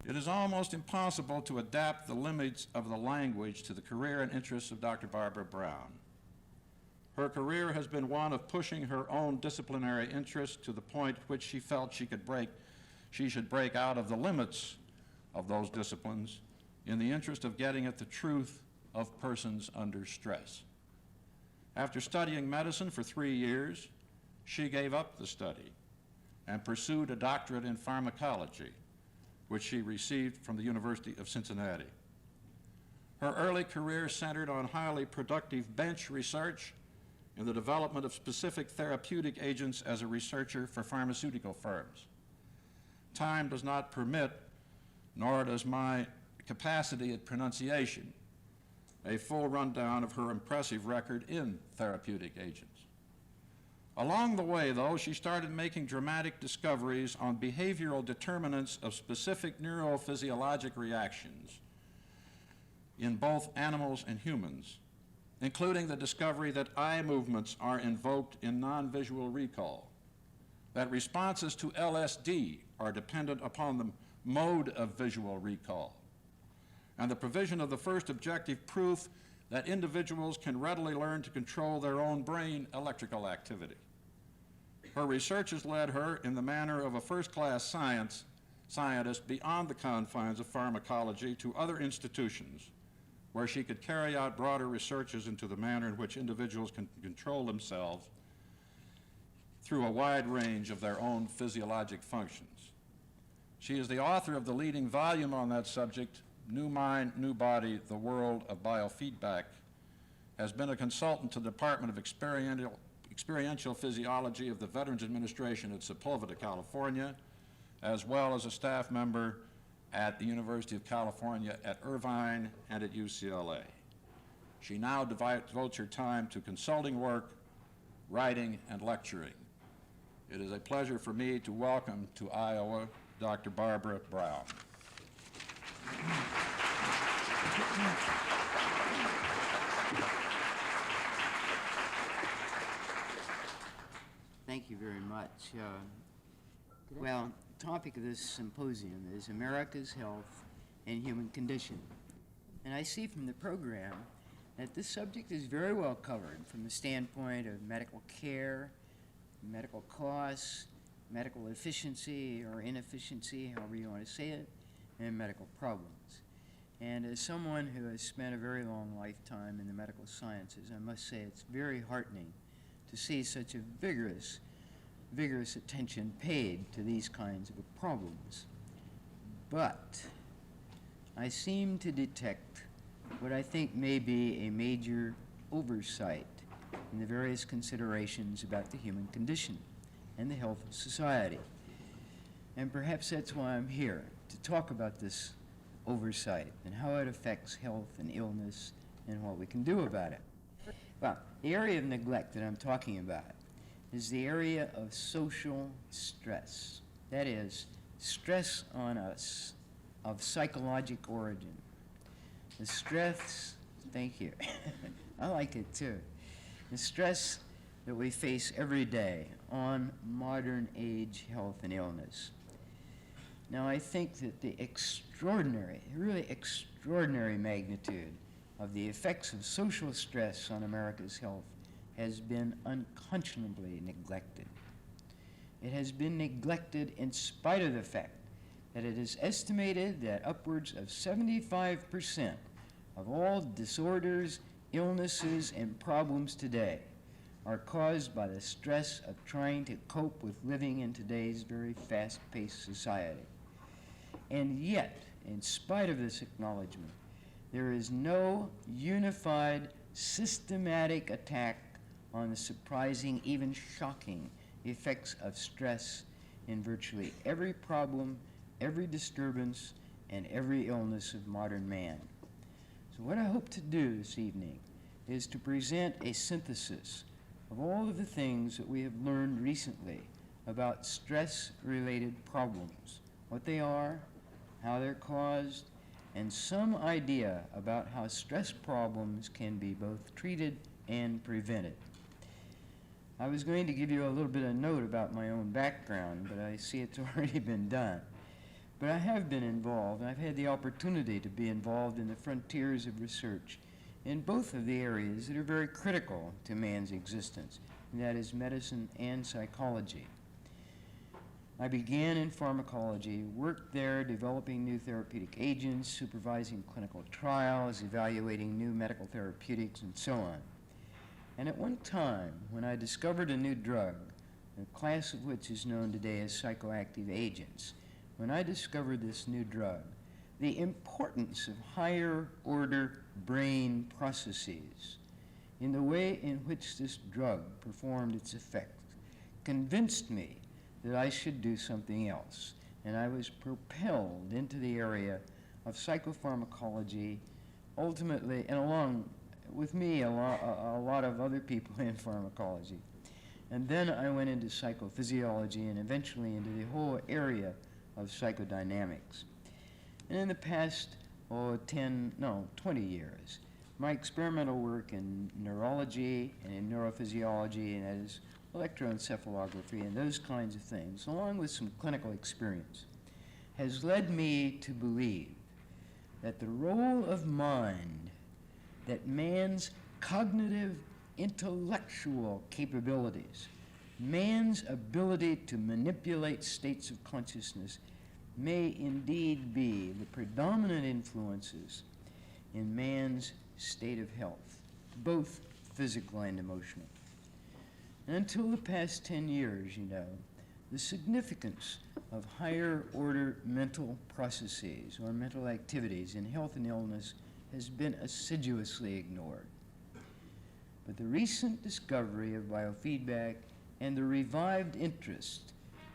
It is almost impossible to adapt the limits of the language to the career and interests of Dr. Barbara Brown. Her career has been one of pushing her own disciplinary interests to the point at which she felt she should break out of the limits of those disciplines in the interest of getting at the truth of persons under stress. After studying medicine for 3 years, she gave up the study and pursued a doctorate in pharmacology, which she received from the University of Cincinnati. Her early career centered on highly productive bench research in the development of specific therapeutic agents as a researcher for pharmaceutical firms. Time does not permit, nor does my capacity at pronunciation, a full rundown of her impressive record in therapeutic agents. Along the way, though, she started making dramatic discoveries on behavioral determinants of specific neurophysiologic reactions in both animals and humans, including the discovery that eye movements are invoked in non-visual recall, that responses to LSD are dependent upon the mode of visual recall, and the provision of the first objective proof that individuals can readily learn to control their own brain electrical activity. Her research has led her in the manner of a first-class scientist beyond the confines of pharmacology to other institutions where she could carry out broader researches into the manner in which individuals can control themselves through a wide range of their own physiologic functions. She is the author of the leading volume on that subject, New Mind, New Body, The World of Biofeedback, has been a consultant to the Department of Experiential Physiology of the Veterans Administration at Sepulveda, California, as well as a staff member at the University of California at Irvine and at UCLA. She now devotes her time to consulting work, writing, and lecturing. It is a pleasure for me to welcome to Iowa Dr. Barbara Brown. Thank you very much. Well, the topic of this symposium is America's Health and Human Condition. And I see from the program that this subject is very well covered from the standpoint of medical care, medical costs, medical efficiency or inefficiency, however you want to say it, and medical problems. And as someone who has spent a very long lifetime in the medical sciences, I must say it's very heartening to see such a vigorous attention paid to these kinds of problems. But I seem to detect what I think may be a major oversight in the various considerations about the human condition and the health of society. And perhaps that's why I'm here, to talk about this oversight and how it affects health and illness and what we can do about it. Well, the area of neglect that I'm talking about is the area of social stress. That is, stress on us of psychologic origin. The stress, thank you, I like it too. The stress that we face every day on modern age health and illness. Now, I think that the extraordinary, really extraordinary magnitude of the effects of social stress on America's health has been unconscionably neglected. It has been neglected in spite of the fact that it is estimated that upwards of 75% of all disorders, illnesses, and problems today are caused by the stress of trying to cope with living in today's very fast-paced society. And yet, in spite of this acknowledgement, there is no unified, systematic attack on the surprising, even shocking effects of stress in virtually every problem, every disturbance, and every illness of modern man. So what I hope to do this evening is to present a synthesis of all of the things that we have learned recently about stress-related problems, what they are, how they're caused, and some idea about how stress problems can be both treated and prevented. I was going to give you a little bit of note about my own background, but I see it's already been done. But I have been involved, and I've had the opportunity to be involved in the frontiers of research in both of the areas that are very critical to man's existence, and that is medicine and psychology. I began in pharmacology, worked there developing new therapeutic agents, supervising clinical trials, evaluating new medical therapeutics, and so on. And at one time, when I discovered a new drug, the class of which is known today as psychoactive agents, when I discovered this new drug, the importance of higher order brain processes in the way in which this drug performed its effect convinced me that I should do something else. And I was propelled into the area of psychopharmacology, ultimately, and along with me, a lot of other people in pharmacology. And then I went into psychophysiology and eventually into the whole area of psychodynamics. And in the past, 20 years, my experimental work in neurology and in neurophysiology, and that is electroencephalography and those kinds of things, along with some clinical experience, has led me to believe that the role of mind, that man's cognitive, intellectual capabilities, man's ability to manipulate states of consciousness may indeed be the predominant influences in man's state of health, both physical and emotional. And until the past 10 years, the significance of higher order mental processes or mental activities in health and illness has been assiduously ignored. But the recent discovery of biofeedback and the revived interest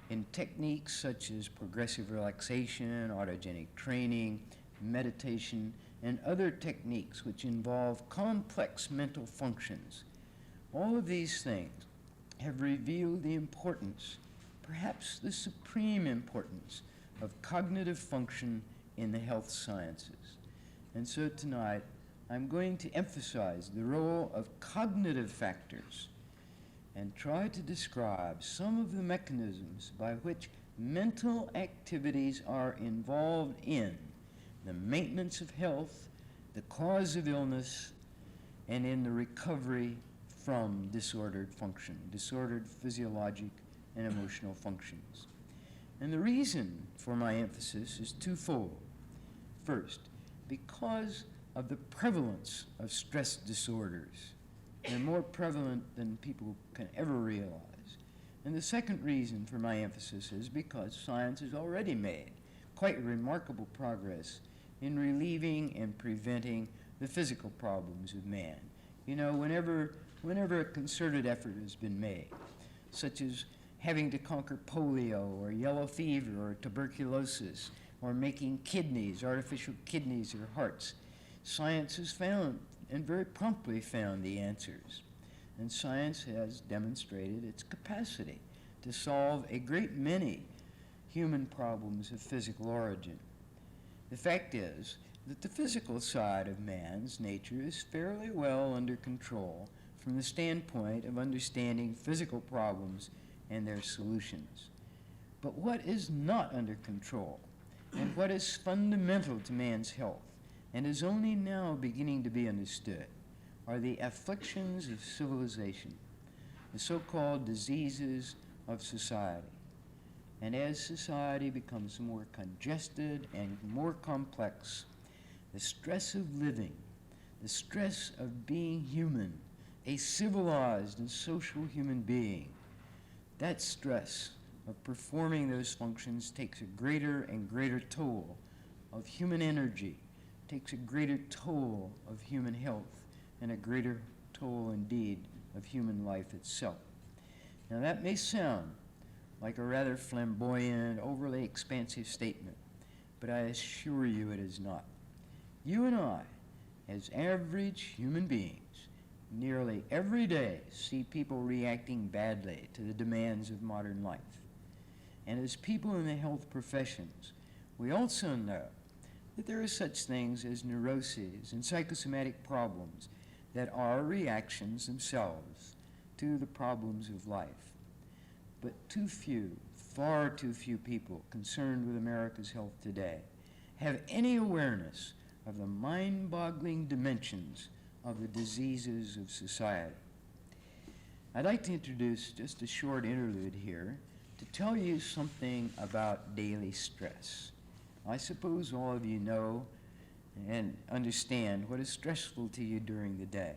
in techniques such as progressive relaxation, autogenic training, meditation, and other techniques which involve complex mental functions, all of these things have revealed the importance, perhaps the supreme importance, of cognitive function in the health sciences. And so tonight, I'm going to emphasize the role of cognitive factors and try to describe some of the mechanisms by which mental activities are involved in the maintenance of health, the cause of illness, and in the recovery from disordered function, disordered physiologic and emotional functions. And the reason for my emphasis is twofold. First, because of the prevalence of stress disorders. They're more prevalent than people can ever realize. And the second reason for my emphasis is because science has already made quite remarkable progress in relieving and preventing the physical problems of man. Whenever a concerted effort has been made, such as having to conquer polio or yellow fever or tuberculosis or making kidneys, artificial kidneys or hearts, science has found and very promptly found the answers. And science has demonstrated its capacity to solve a great many human problems of physical origin. The fact is that the physical side of man's nature is fairly well under control from the standpoint of understanding physical problems and their solutions. But what is not under control, and what is fundamental to man's health, and is only now beginning to be understood, are the afflictions of civilization, the so-called diseases of society. And as society becomes more congested and more complex, the stress of living, the stress of being human, a civilized and social human being, that stress of performing those functions takes a greater and greater toll of human energy, takes a greater toll of human health, and a greater toll indeed of human life itself. Now that may sound like a rather flamboyant, overly expansive statement, but I assure you it is not. You and I, as average human beings, nearly every day see people reacting badly to the demands of modern life. And as people in the health professions, we also know that there are such things as neuroses and psychosomatic problems that are reactions themselves to the problems of life. But too few far too few people concerned with America's health today have any awareness of the mind-boggling dimensions of the diseases of society. I'd like to introduce just a short interlude here to tell you something about daily stress. I suppose all of you know and understand what is stressful to you during the day.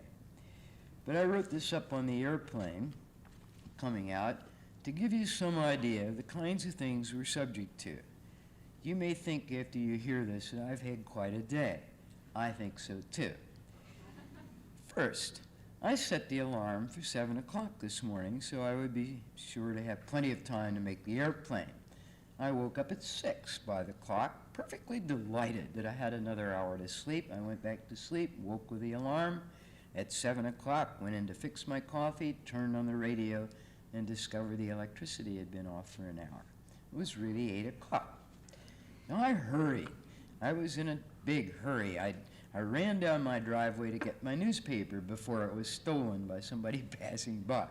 But I wrote this up on the airplane coming out to give you some idea of the kinds of things we're subject to. You may think after you hear this that I've had quite a day. I think so too. First, I set the alarm for 7 o'clock this morning so I would be sure to have plenty of time to make the airplane. I woke up at 6 by the clock, perfectly delighted that I had another hour to sleep. I went back to sleep, woke with the alarm. At 7 o'clock, went in to fix my coffee, turned on the radio, and discovered the electricity had been off for an hour. It was really 8 o'clock. Now I hurried. I was in a big hurry. I ran down my driveway to get my newspaper before it was stolen by somebody passing by.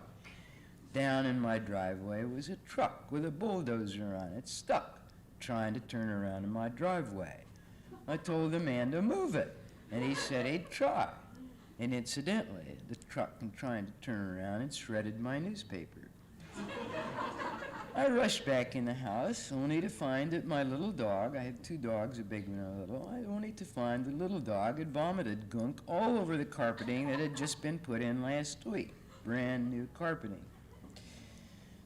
Down in my driveway was a truck with a bulldozer on it, stuck, trying to turn around in my driveway. I told the man to move it, and he said he'd try. And incidentally, the truck, in trying to turn around, had shredded my newspaper. I rushed back in the house, only to find that my little dog, I have 2 dogs, a big and a little, only to find the little dog had vomited gunk all over the carpeting that had just been put in last week. Brand new carpeting.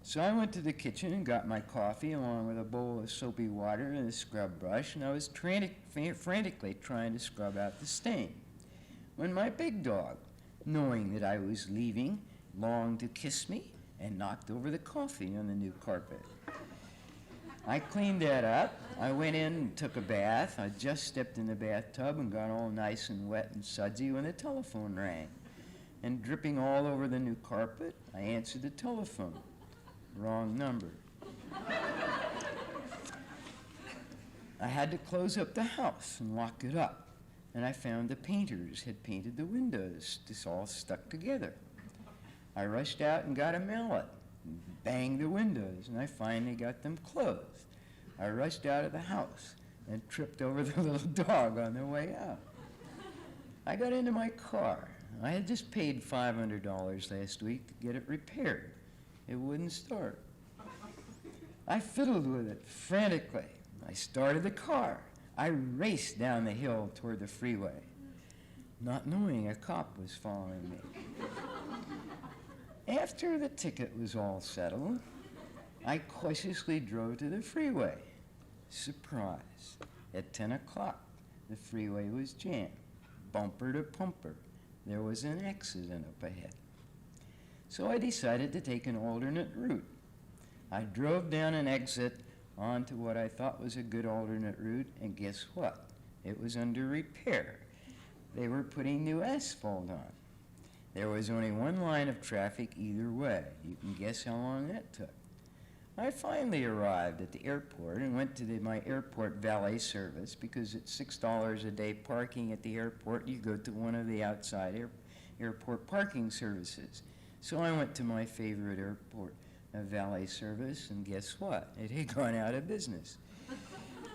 So I went to the kitchen and got my coffee along with a bowl of soapy water and a scrub brush, and I was frantically trying to scrub out the stain. When my big dog, knowing that I was leaving, longed to kiss me and knocked over the coffee on the new carpet. I cleaned that up. I went in and took a bath. I just stepped in the bathtub and got all nice and wet and sudsy when the telephone rang. And dripping all over the new carpet, I answered the telephone. Wrong number. I had to close up the house and lock it up. And I found the painters had painted the windows, just all stuck together. I rushed out and got a mallet and banged the windows, and I finally got them closed. I rushed out of the house and tripped over the little dog on the way out. I got into my car. I had just paid $500 last week to get it repaired. It wouldn't start. I fiddled with it frantically. I started the car. I raced down the hill toward the freeway, not knowing a cop was following me. After the ticket was all settled, I cautiously drove to the freeway. Surprise. At 10 o'clock, the freeway was jammed, bumper to bumper. There was an accident up ahead. So I decided to take an alternate route. I drove down an exit onto what I thought was a good alternate route, and guess what? It was under repair. They were putting new asphalt on. There was only one line of traffic either way. You can guess how long that took. I finally arrived at the airport and went to my airport valet service because it's $6 a day parking at the airport. You go to one of the outside airport parking services. So I went to my favorite airport valet service, and guess what? It had gone out of business.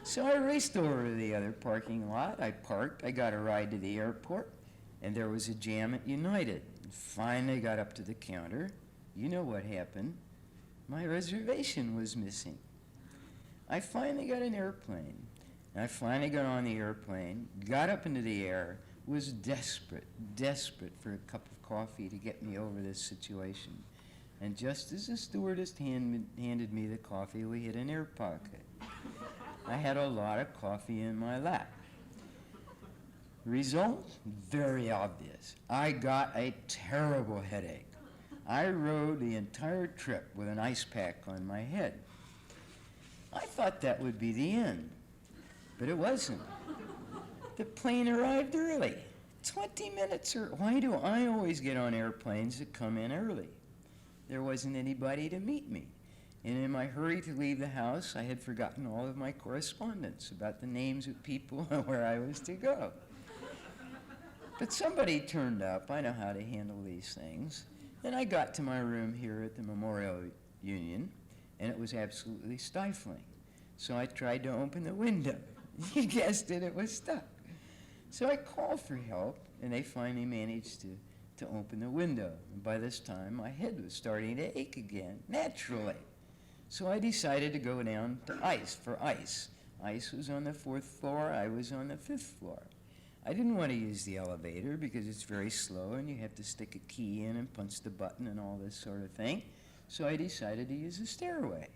So I raced over to the other parking lot. I parked. I got a ride to the airport, and there was a jam at United. Finally got up to the counter. You know what happened. My reservation was missing. I finally got an airplane. I finally got on the airplane, got up into the air, was desperate for a cup of coffee to get me over this situation. And just as the stewardess handed me the coffee, we hit an air pocket. I had a lot of coffee in my lap. Result? Very obvious. I got a terrible headache. I rode the entire trip with an ice pack on my head. I thought that would be the end, but it wasn't. The plane arrived early, 20 minutes early. Why do I always get on airplanes that come in early? There wasn't anybody to meet me. And in my hurry to leave the house, I had forgotten all of my correspondence about the names of people and where I was to go. But somebody turned up. I know how to handle these things. And I got to my room here at the Memorial Union, and it was absolutely stifling. So I tried to open the window. You guessed it, it was stuck. So I called for help, and they finally managed to open the window. And by this time, my head was starting to ache again, naturally. So I decided to go down to ice for ice. Ice was on the 4th floor, I was on the 5th floor. I didn't want to use the elevator because it's very slow and you have to stick a key in and punch the button and all this sort of thing. So I decided to use the stairway.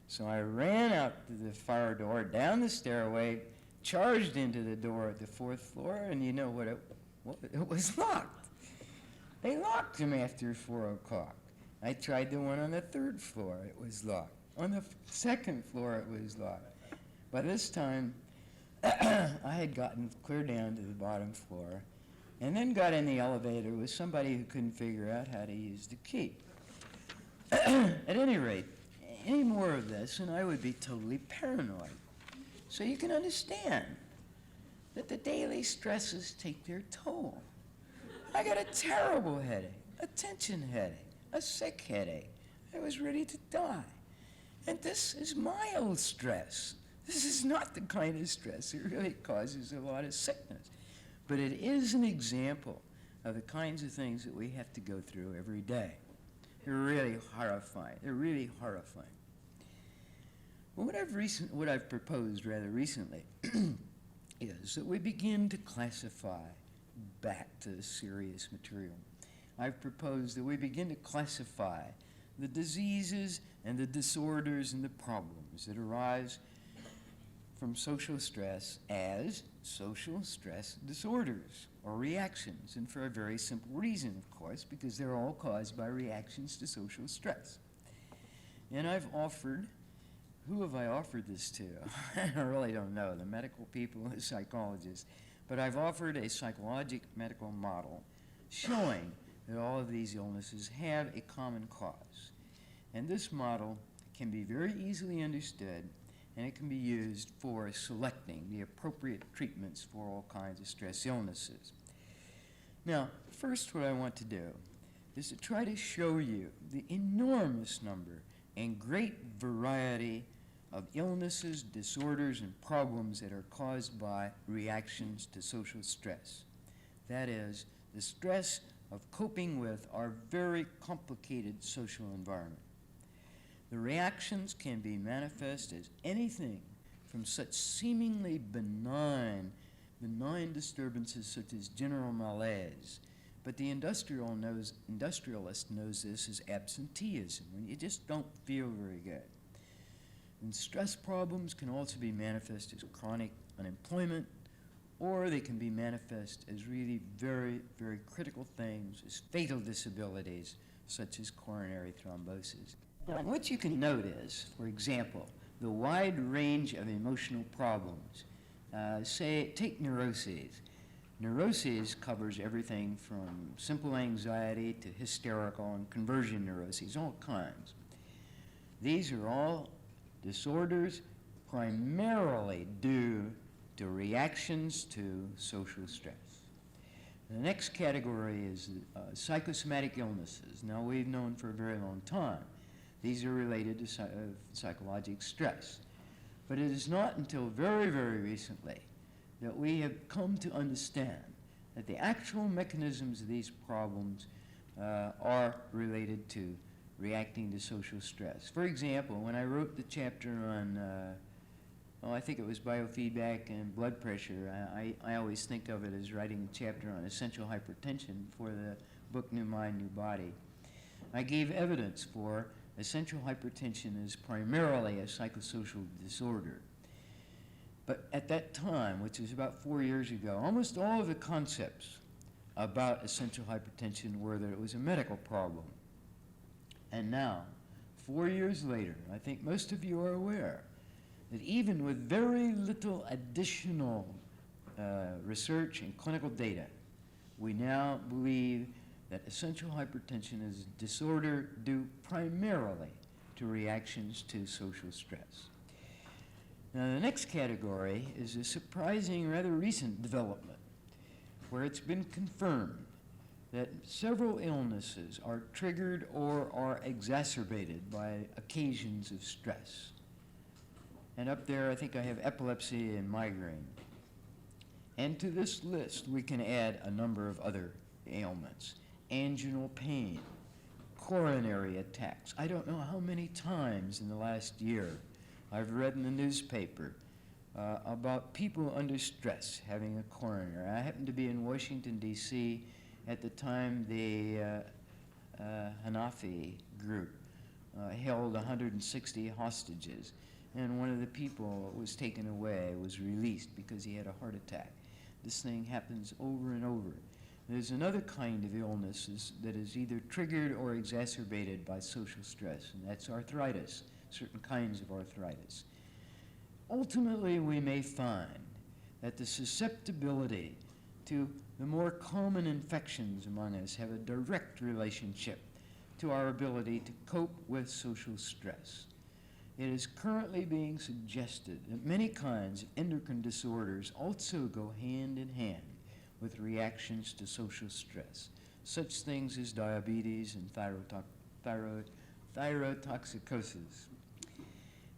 So I ran out to the fire door, down the stairway, charged into the door at the 4th floor, and you know what it was locked. They locked them after 4 o'clock. I tried the one on the 3rd floor, it was locked. On the 2nd floor, it was locked. By this time, I had gotten clear down to the bottom floor, and then got in the elevator with somebody who couldn't figure out how to use the key. At any rate, any more of this, and I would be totally paranoid. So you can understand that the daily stresses take their toll. I got a terrible headache, a tension headache, a sick headache. I was ready to die. And this is mild stress. This is not the kind of stress that really causes a lot of sickness. But it is an example of the kinds of things that we have to go through every day. They're really horrifying. They're really horrifying. Well, what I've proposed rather recently is that we begin to classify back to the serious material. I've proposed that we begin to classify the diseases and the disorders and the problems that arise from social stress as social stress disorders or reactions, and for a very simple reason, of course, because they're all caused by reactions to social stress. And I've offered, who have I offered this to? I really don't know, the medical people, the psychologists, but I've offered a psychologic medical model showing that all of these illnesses have a common cause. And this model can be very easily understood, and it can be used for selecting the appropriate treatments for all kinds of stress illnesses. Now, first what I want to do is to try to show you the enormous number and great variety of illnesses, disorders, and problems that are caused by reactions to social stress. That is, the stress of coping with our very complicated social environment. The reactions can be manifest as anything from such seemingly benign disturbances such as general malaise. But the industrialist knows this as absenteeism, when you just don't feel very good. And stress problems can also be manifest as chronic unemployment, or they can be manifest as really very, very critical things, as fatal disabilities, such as coronary thrombosis. And what you can note is, for example, the wide range of emotional problems. Take neuroses. Neuroses covers everything from simple anxiety to hysterical and conversion neuroses, all kinds. These are all disorders primarily due to reactions to social stress. The next category is psychosomatic illnesses. Now, we've known for a very long time these are related to psychological stress. But it is not until very, very recently that we have come to understand that the actual mechanisms of these problems are related to reacting to social stress. For example, when I wrote the chapter on, I think it was biofeedback and blood pressure, I always think of it as writing a chapter on essential hypertension for the book New Mind, New Body. I gave evidence for essential hypertension is primarily a psychosocial disorder. But at that time, which was about 4 years ago, almost all of the concepts about essential hypertension were that it was a medical problem. And now, 4 years later, I think most of you are aware that even with very little additional research and clinical data, we now believe that essential hypertension is a disorder due primarily to reactions to social stress. Now, the next category is a surprising, rather recent development, where it's been confirmed that several illnesses are triggered or are exacerbated by occasions of stress. And up there, I think I have epilepsy and migraine. And to this list, we can add a number of other ailments. Anginal pain, coronary attacks. I don't know how many times in the last year I've read in the newspaper about people under stress having a coronary. I happened to be in Washington, D.C. at the time the Hanafi group held 160 hostages, and one of the people was taken away, was released because he had a heart attack. This thing happens over and over. There's another kind of illness that is either triggered or exacerbated by social stress, and that's arthritis, certain kinds of arthritis. Ultimately, we may find that the susceptibility to the more common infections among us have a direct relationship to our ability to cope with social stress. It is currently being suggested that many kinds of endocrine disorders also go hand in hand with reactions to social stress, such things as diabetes and thyrotoxicosis.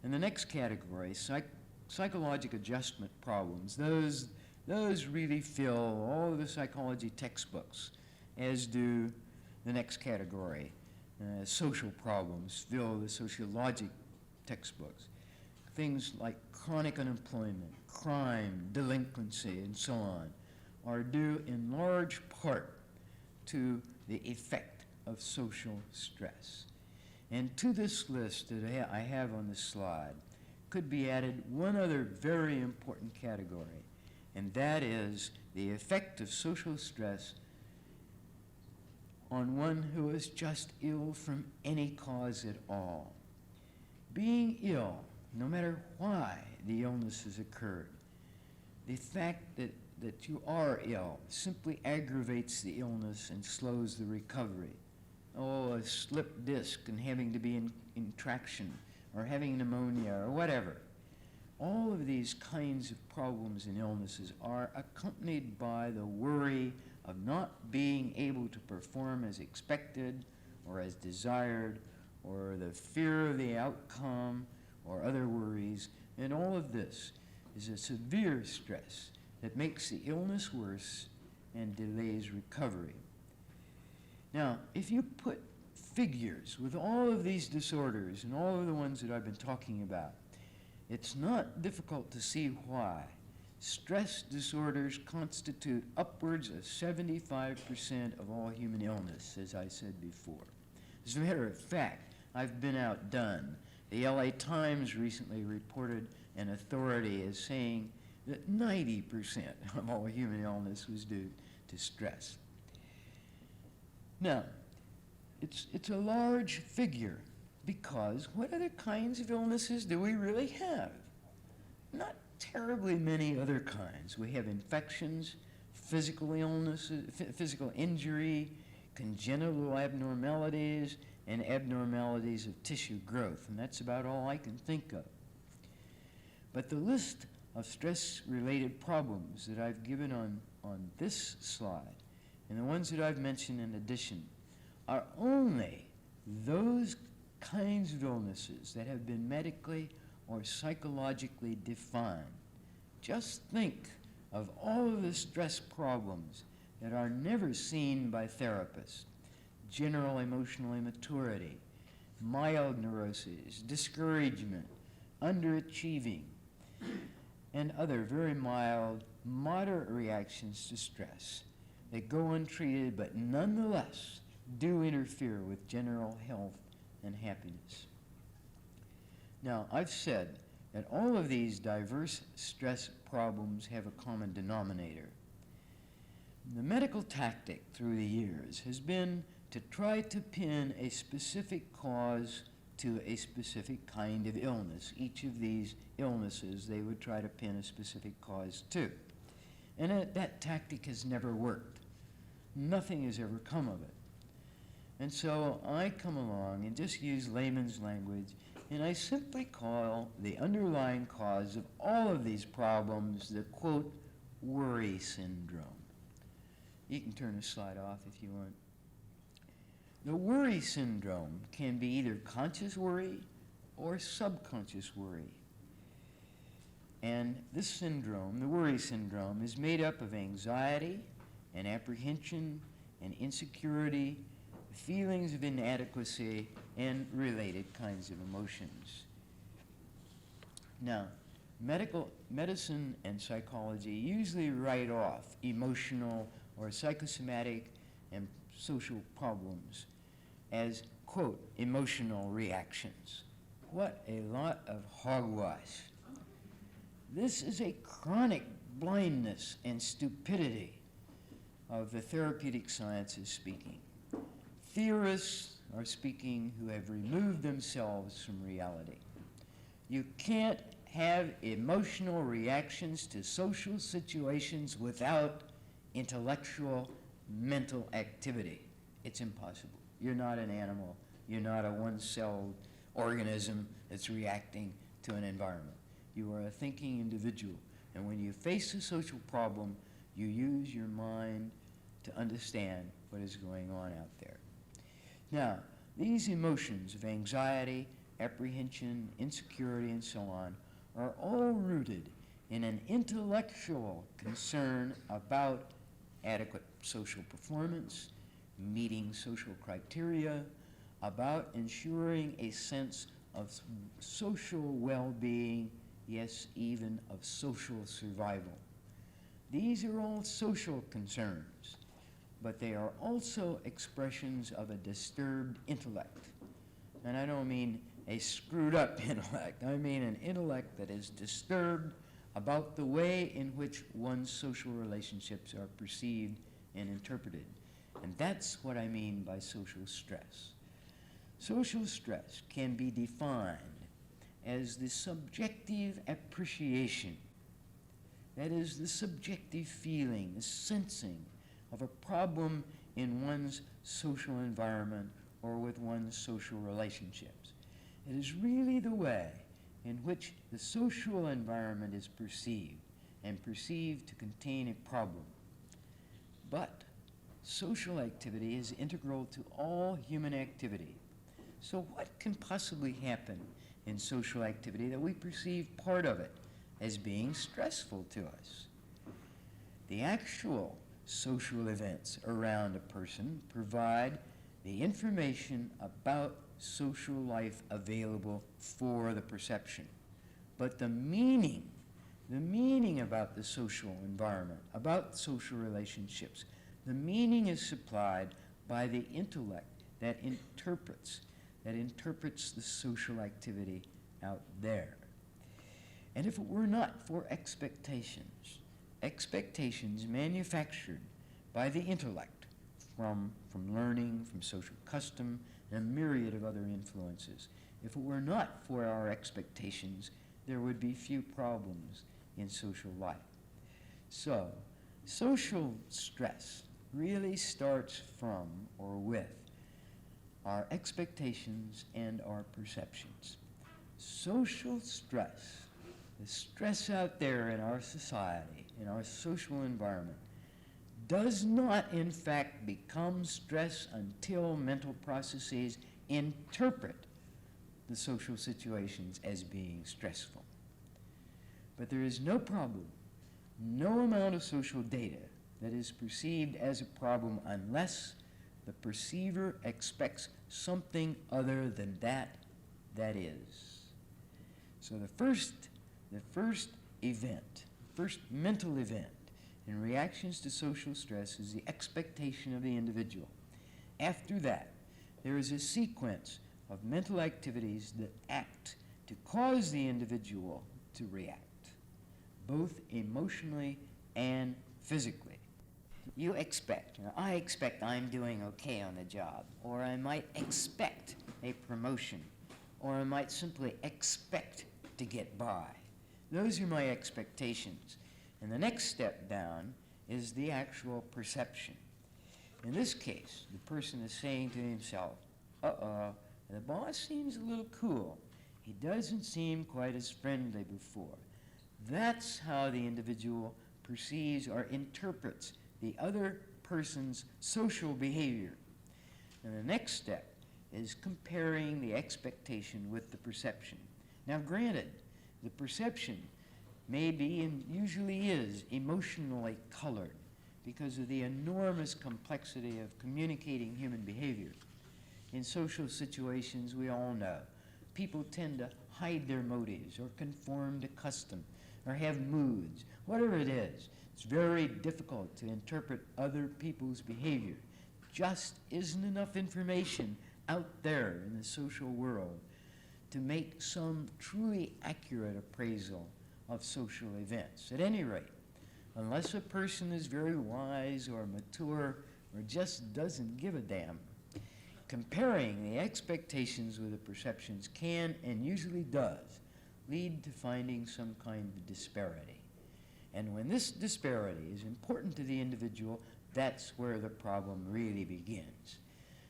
And the next category, psychological adjustment problems, those really fill all of the psychology textbooks, as do the next category. Social problems fill the sociologic textbooks. Things like chronic unemployment, crime, delinquency, and so on are due in large part to the effect of social stress. And to this list that I have on the slide could be added one other very important category, and that is the effect of social stress on one who is just ill from any cause at all. Being ill, no matter why the illness has occurred, the fact that you are ill simply aggravates the illness and slows the recovery. Oh, a slipped disc and having to be in traction, or having pneumonia, or whatever. All of these kinds of problems and illnesses are accompanied by the worry of not being able to perform as expected or as desired, or the fear of the outcome, or other worries. And all of this is a severe stress that makes the illness worse and delays recovery. Now, if you put figures with all of these disorders and all of the ones that I've been talking about, it's not difficult to see why stress disorders constitute upwards of 75% of all human illness, as I said before. As a matter of fact, I've been outdone. The LA Times recently reported an authority as saying that 90% of all human illness was due to stress. Now, it's a large figure, because what other kinds of illnesses do we really have? Not terribly many other kinds. We have infections, physical illnesses, physical injury, congenital abnormalities, and abnormalities of tissue growth, and that's about all I can think of. But the list of stress-related problems that I've given on this slide, and the ones that I've mentioned in addition, are only those kinds of illnesses that have been medically or psychologically defined. Just think of all of the stress problems that are never seen by therapists: general emotional immaturity, mild neuroses, discouragement, underachieving, and other very mild, moderate reactions to stress that go untreated but nonetheless do interfere with general health and happiness. Now, I've said that all of these diverse stress problems have a common denominator. The medical tactic through the years has been to try to pin a specific cause to a specific kind of illness. Each of these illnesses they would try to pin a specific cause to. And that tactic has never worked. Nothing has ever come of it. And so I come along and just use layman's language, and I simply call the underlying cause of all of these problems the, quote, worry syndrome. You can turn the slide off if you want. The worry syndrome can be either conscious worry or subconscious worry. And this syndrome, the worry syndrome, is made up of anxiety and apprehension and insecurity, feelings of inadequacy, and related kinds of emotions. Now, medicine and psychology usually write off emotional or psychosomatic and social problems as, quote, emotional reactions. What a lot of hogwash. This is a chronic blindness and stupidity of the therapeutic sciences speaking. Theorists are speaking who have removed themselves from reality. You can't have emotional reactions to social situations without intellectual, mental activity. It's impossible. You're not an animal. You're not a one-celled organism that's reacting to an environment. You are a thinking individual. And when you face a social problem, you use your mind to understand what is going on out there. Now, these emotions of anxiety, apprehension, insecurity, and so on are all rooted in an intellectual concern about adequate social performance, meeting social criteria, about ensuring a sense of social well-being, yes, even of social survival. These are all social concerns, but they are also expressions of a disturbed intellect. And I don't mean a screwed up intellect. I mean an intellect that is disturbed about the way in which one's social relationships are perceived and interpreted. And that's what I mean by social stress. Social stress can be defined as the subjective appreciation, that is, the subjective feeling, the sensing of a problem in one's social environment or with one's social relationships. It is really the way in which the social environment is perceived and perceived to contain a problem. But social activity is integral to all human activity. So what can possibly happen in social activity that we perceive part of it as being stressful to us? The actual social events around a person provide the information about social life available for the perception. But the meaning about the social environment, about social relationships, the meaning is supplied by the intellect that interprets the social activity out there. And if it were not for expectations manufactured by the intellect from learning, from social custom, and a myriad of other influences, if it were not for our expectations, there would be few problems in social life. So, social stress really starts from or with our expectations and our perceptions. Social stress, the stress out there in our society, in our social environment, does not in fact become stress until mental processes interpret the social situations as being stressful. But there is no problem, no amount of social data that is perceived as a problem unless the perceiver expects something other than that is. So the first mental event in reactions to social stress is the expectation of the individual. After that, there is a sequence of mental activities that act to cause the individual to react, both emotionally and physically. You expect, or I expect I'm doing okay on the job, or I might expect a promotion, or I might simply expect to get by. Those are my expectations. And the next step down is the actual perception. In this case, the person is saying to himself, the boss seems a little cool. He doesn't seem quite as friendly before. That's how the individual perceives or interprets the other person's social behavior. And the next step is comparing the expectation with the perception. Now, granted, the perception may be and usually is emotionally colored because of the enormous complexity of communicating human behavior. In social situations, we all know, people tend to hide their motives or conform to custom or have moods, whatever it is. It's very difficult to interpret other people's behavior. Just isn't enough information out there in the social world to make some truly accurate appraisal of social events. At any rate, unless a person is very wise or mature or just doesn't give a damn, comparing the expectations with the perceptions can and usually does lead to finding some kind of disparity. And when this disparity is important to the individual, that's where the problem really begins.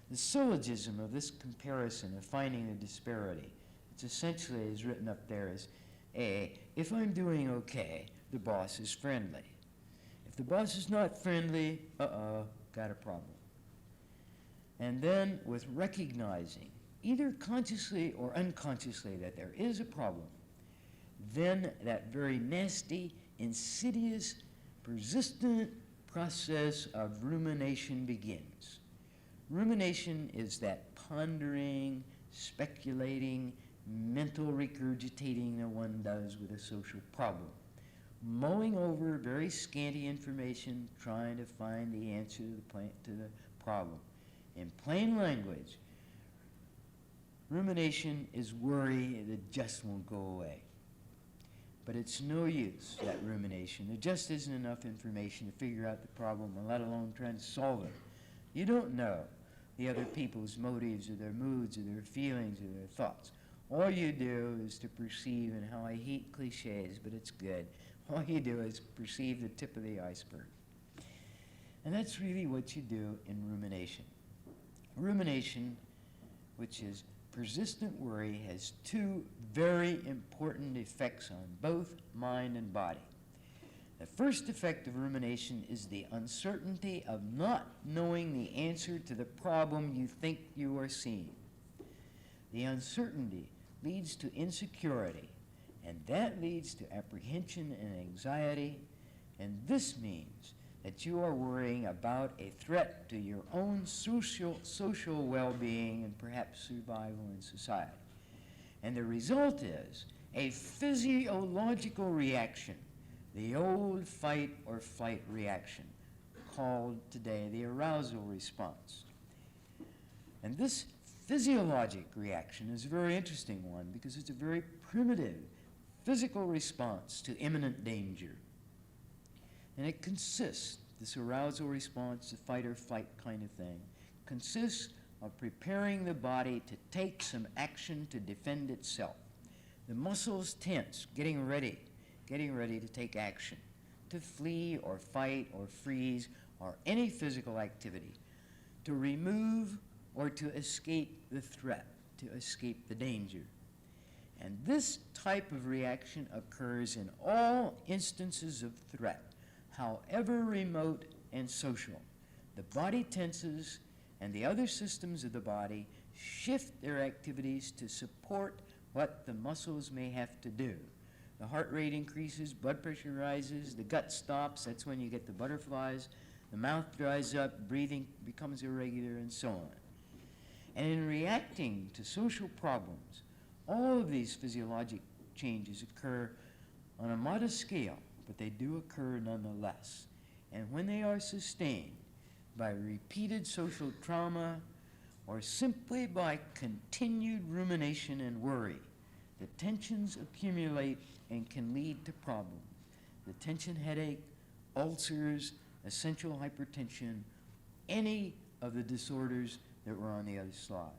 The syllogism of this comparison of finding the disparity, it's essentially is written up there as, A, if I'm doing okay, the boss is friendly. If the boss is not friendly, got a problem. And then with recognizing, either consciously or unconsciously, that there is a problem, then that very nasty, insidious, persistent process of rumination begins. Rumination is that pondering, speculating, mental regurgitating that one does with a social problem. Mulling over very scanty information, trying to find the answer to the problem. In plain language, rumination is worry that just won't go away. But it's no use, that rumination. There just isn't enough information to figure out the problem, let alone try and solve it. You don't know the other people's motives or their moods or their feelings or their thoughts. All you do is to perceive, and how I hate cliches, but it's good. All you do is perceive the tip of the iceberg. And that's really what you do in rumination. Rumination, which is persistent worry, has two very important effects on both mind and body. The first effect of rumination is the uncertainty of not knowing the answer to the problem you think you are seeing. The uncertainty leads to insecurity, and that leads to apprehension and anxiety, and this means that you are worrying about a threat to your own social well-being and perhaps survival in society. And the result is a physiological reaction, the old fight or flight reaction, called today the arousal response. And this physiologic reaction is a very interesting one because it's a very primitive physical response to imminent danger. And it consists, this arousal response, the fight or flight kind of thing, consists of preparing the body to take some action to defend itself. The muscles tense, getting ready to take action, to flee or fight or freeze or any physical activity, to remove or to escape the threat, to escape the danger. And this type of reaction occurs in all instances of threat, however remote and social. The body tenses, and the other systems of the body shift their activities to support what the muscles may have to do. The heart rate increases, blood pressure rises, the gut stops, that's when you get the butterflies, the mouth dries up, breathing becomes irregular, and so on. And in reacting to social problems, all of these physiologic changes occur on a modest scale, but they do occur nonetheless. And when they are sustained by repeated social trauma or simply by continued rumination and worry, the tensions accumulate and can lead to problems. The tension headache, ulcers, essential hypertension, any of the disorders that were on the other slide.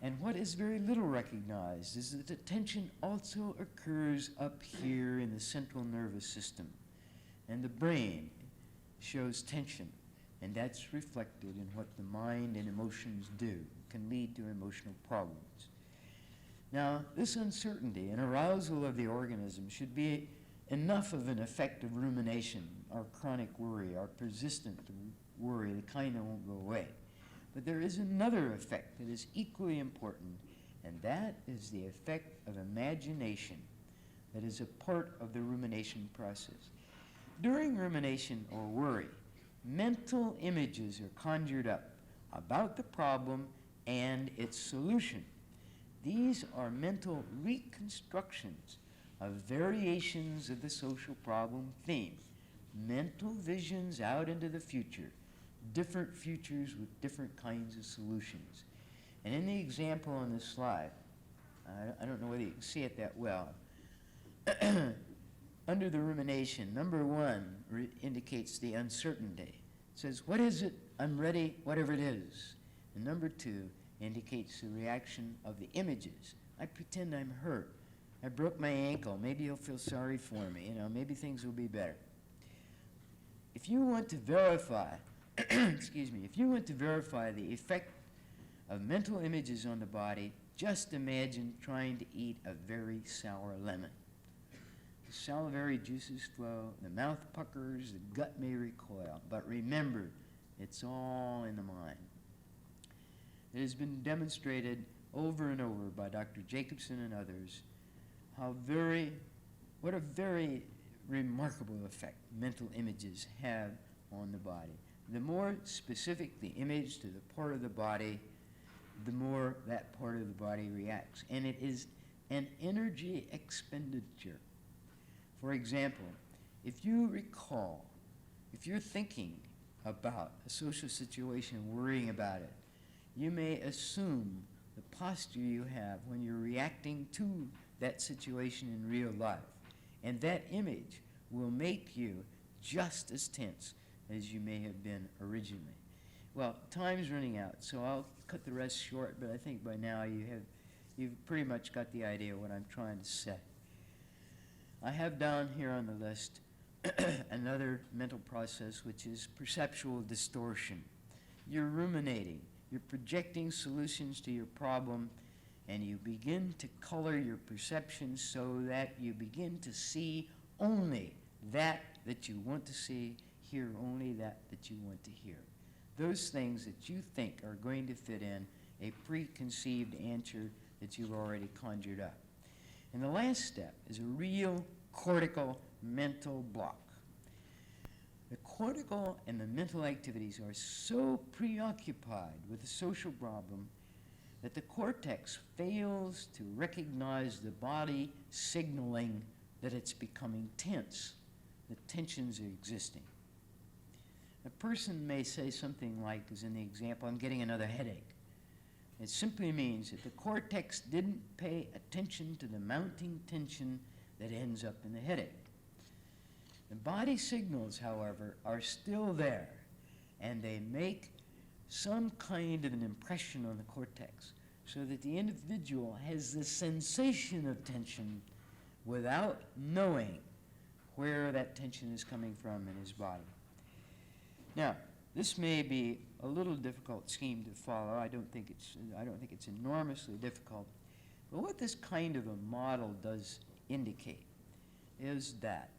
And what is very little recognized is that the tension also occurs up here in the central nervous system. And the brain shows tension, and that's reflected in what the mind and emotions do, can lead to emotional problems. Now, this uncertainty and arousal of the organism should be enough of an effect of rumination, our chronic worry, our persistent worry, the kind that won't go away. But there is another effect that is equally important, and that is the effect of imagination that is a part of the rumination process. During rumination or worry, mental images are conjured up about the problem and its solution. These are mental reconstructions of variations of the social problem theme, mental visions out into the future, different futures with different kinds of solutions. And in the example on this slide, I don't know whether you can see it that well, under the rumination, number 1 indicates the uncertainty. It says, what is it? I'm ready, whatever it is. And number 2 indicates the reaction of the images. I pretend I'm hurt. I broke my ankle. Maybe you'll feel sorry for me. Maybe things will be better. If you want to verify, excuse me, if you want to verify the effect of mental images on the body, just imagine trying to eat a very sour lemon. The salivary juices flow, the mouth puckers, the gut may recoil. But remember, it's all in the mind. It has been demonstrated over and over by Dr. Jacobson and others what a very remarkable effect mental images have on the body. The more specific the image to the part of the body, the more that part of the body reacts. And it is an energy expenditure. For example, if you recall, if you're thinking about a social situation, worrying about it, you may assume the posture you have when you're reacting to that situation in real life. And that image will make you just as tense as you may have been originally. Well, time's running out, so I'll cut the rest short, but I think by now you've pretty much got the idea of what I'm trying to say. I have down here on the list another mental process, which is perceptual distortion. You're ruminating, you're projecting solutions to your problem, and you begin to color your perceptions so that you begin to see only that you want to see, hear only that you want to hear. Those things that you think are going to fit in a preconceived answer that you've already conjured up. And the last step is a real cortical mental block. The cortical and the mental activities are so preoccupied with the social problem that the cortex fails to recognize the body signaling that it's becoming tense, that tensions are existing. A person may say something like, as in the example, I'm getting another headache. It simply means that the cortex didn't pay attention to the mounting tension that ends up in the headache. The body signals, however, are still there, and they make some kind of an impression on the cortex so that the individual has the sensation of tension without knowing where that tension is coming from in his body. Now, this may be a little difficult scheme to follow. I don't think it's enormously difficult. But what this kind of a model does indicate is that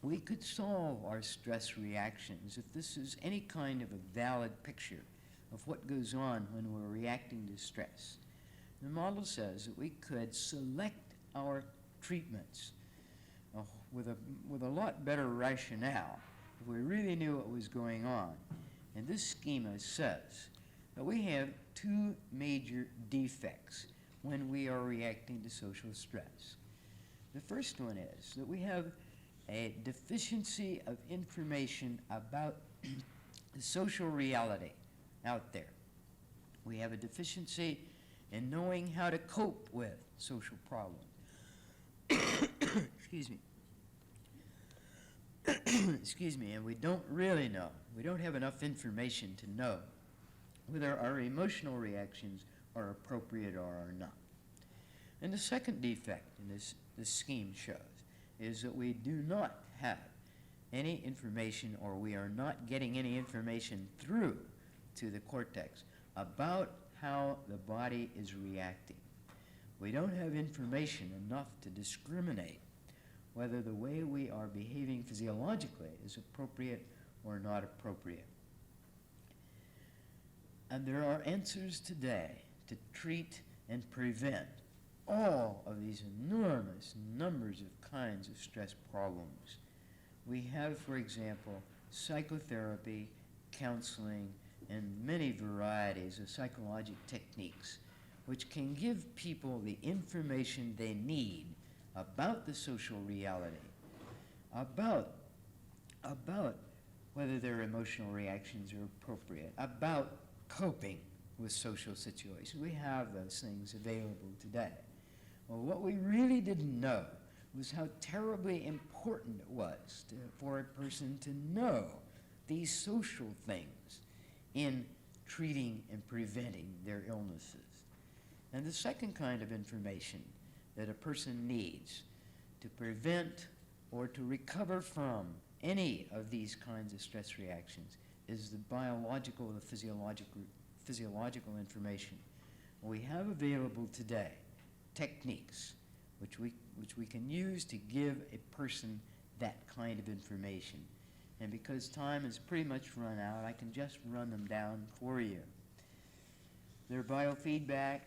we could solve our stress reactions if this is any kind of a valid picture of what goes on when we're reacting to stress. The model says that we could select our treatments with a lot better rationale if we really knew what was going on. And this schema says that we have two major defects when we are reacting to social stress. The first one is that we have a deficiency of information about the social reality out there. We have a deficiency in knowing how to cope with social problems. Excuse me. Excuse me, and we don't really know. We don't have enough information to know whether our emotional reactions are appropriate or are not. And the second defect in this scheme shows is that we do not have any information, or we are not getting any information through to the cortex about how the body is reacting. We don't have information enough to discriminate whether the way we are behaving physiologically is appropriate or not appropriate. And there are answers today to treat and prevent all of these enormous numbers of kinds of stress problems. We have, for example, psychotherapy, counseling, and many varieties of psychologic techniques which can give people the information they need about the social reality, about whether their emotional reactions are appropriate, about coping with social situations. We have those things available today. Well, what we really didn't know was how terribly important it was for a person to know these social things in treating and preventing their illnesses. And the second kind of information that a person needs to prevent or to recover from any of these kinds of stress reactions is the biological or physiological information. We have available today techniques which we can use to give a person that kind of information. And because time has pretty much run out, I can just run them down for you. They're biofeedback,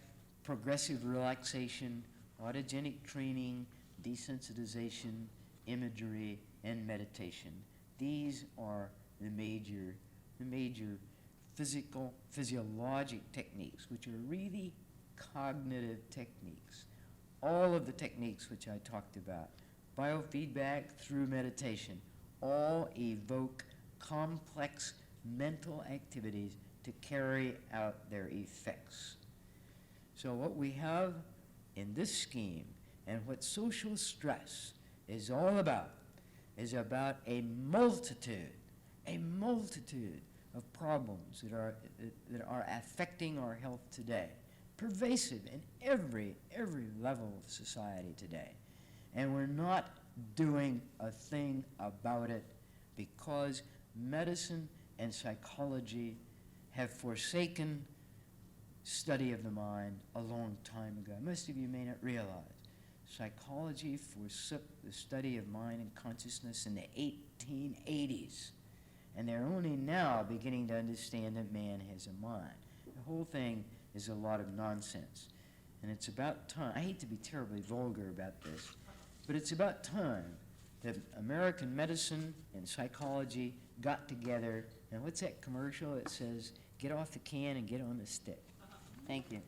progressive relaxation, autogenic training, desensitization, imagery, and meditation. These are the major physiologic techniques, which are really cognitive techniques. All of the techniques which I talked about, biofeedback through meditation, all evoke complex mental activities to carry out their effects. So what we have in this scheme and what social stress is all about is about a multitude of problems that are affecting our health today, pervasive in every level of society today. And we're not doing a thing about it because medicine and psychology have forsaken study of the mind a long time ago. Most of you may not realize psychology forsook the study of mind and consciousness in the 1880s. And they're only now beginning to understand that man has a mind. The whole thing is a lot of nonsense. And it's about time, I hate to be terribly vulgar about this, but it's about time that American medicine and psychology got together. And what's that commercial that says, get off the can and get on the stick? Thank you.